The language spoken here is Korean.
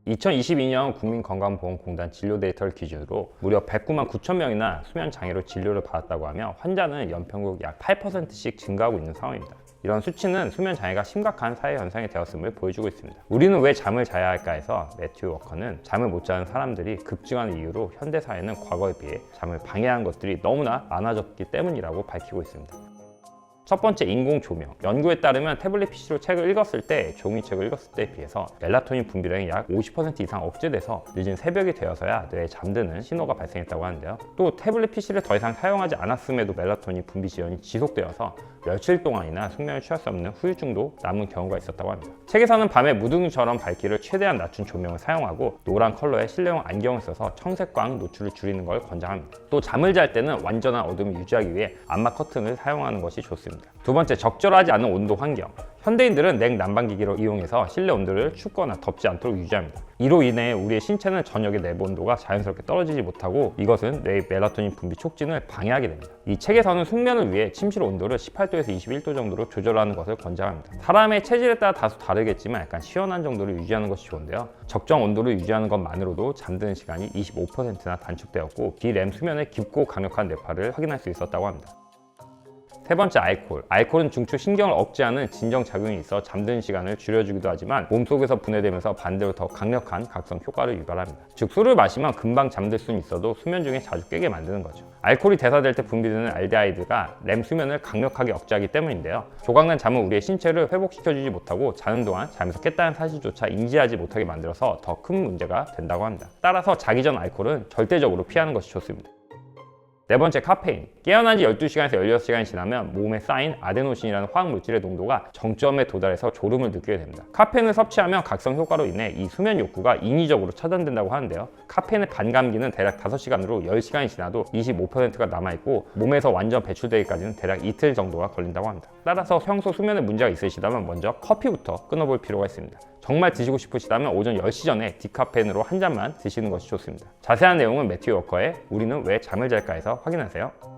2022년 국민건강보험공단 진료 데이터를 기준으로 무려 109만 9천 명이나 수면 장애로 진료를 받았다고 하며 환자는 연평균 약 8%씩 증가하고 있는 상황입니다. 이런 수치는 수면 장애가 심각한 사회 현상이 되었음을 보여주고 있습니다. 우리는 왜 잠을 자야 할까에서 매튜 워커는 잠을 못 자는 사람들이 급증하는 이유로 현대 사회는 과거에 비해 잠을 방해한 것들이 너무나 많아졌기 때문이라고 밝히고 있습니다. 첫 번째, 인공 조명. 연구에 따르면 태블릿 PC로 책을 읽었을 때, 종이책을 읽었을 때에 비해서 멜라토닌 분비량이 약 50% 이상 억제돼서 늦은 새벽이 되어서야 뇌에 잠드는 신호가 발생했다고 하는데요. 또 태블릿 PC를 더 이상 사용하지 않았음에도 멜라토닌 분비 지연이 지속되어서 며칠 동안이나 숙면을 취할 수 없는 후유증도 남은 경우가 있었다고 합니다. 책에서는 밤에 무등처럼 밝기를 최대한 낮춘 조명을 사용하고 노란 컬러의 실내용 안경을 써서 청색광 노출을 줄이는 걸 권장합니다. 또 잠을 잘 때는 완전한 어둠을 유지하기 위해 암막 커튼을 사용하는 것이 좋습니다. 두 번째, 적절하지 않은 온도 환경. 현대인들은 냉난방기기를 이용해서 실내 온도를 춥거나 덥지 않도록 유지합니다. 이로 인해 우리의 신체는 저녁의 내부 온도가 자연스럽게 떨어지지 못하고 이것은 뇌의 멜라토닌 분비 촉진을 방해하게 됩니다. 이 책에서는 숙면을 위해 침실 온도를 18도에서 21도 정도로 조절하는 것을 권장합니다. 사람의 체질에 따라 다소 다르겠지만 약간 시원한 정도를 유지하는 것이 좋은데요. 적정 온도를 유지하는 것만으로도 잠드는 시간이 25%나 단축되었고 비렘 수면의 깊고 강력한 뇌파를 확인할 수 있었다고 합니다. 세 번째, 알코올. 알코올은 중추 신경을 억제하는 진정작용이 있어 잠드는 시간을 줄여주기도 하지만 몸속에서 분해되면서 반대로 더 강력한 각성 효과를 유발합니다. 즉, 술을 마시면 금방 잠들 수는 있어도 수면 중에 자주 깨게 만드는 거죠. 알코올이 대사될 때 분비되는 알데하이드가 렘 수면을 강력하게 억제하기 때문인데요. 조각난 잠은 우리의 신체를 회복시켜주지 못하고 자는 동안 잠에서 깼다는 사실조차 인지하지 못하게 만들어서 더 큰 문제가 된다고 합니다. 따라서 자기 전 알코올은 절대적으로 피하는 것이 좋습니다. 네 번째, 카페인. 깨어난 지 12시간에서 16시간이 지나면 몸에 쌓인 아데노신이라는 화학물질의 농도가 정점에 도달해서 졸음을 느끼게 됩니다. 카페인을 섭취하면 각성 효과로 인해 이 수면 욕구가 인위적으로 차단된다고 하는데요. 카페인의 반감기는 대략 5시간으로 10시간이 지나도 25%가 남아있고 몸에서 완전 배출되기까지는 대략 이틀 정도가 걸린다고 합니다. 따라서 평소 수면에 문제가 있으시다면 먼저 커피부터 끊어볼 필요가 있습니다. 정말 드시고 싶으시다면 오전 10시 전에 디카페인으로 한 잔만 드시는 것이 좋습니다. 자세한 내용은 매튜 워커의 우리는 왜 잠을 잘까에서 확인하세요.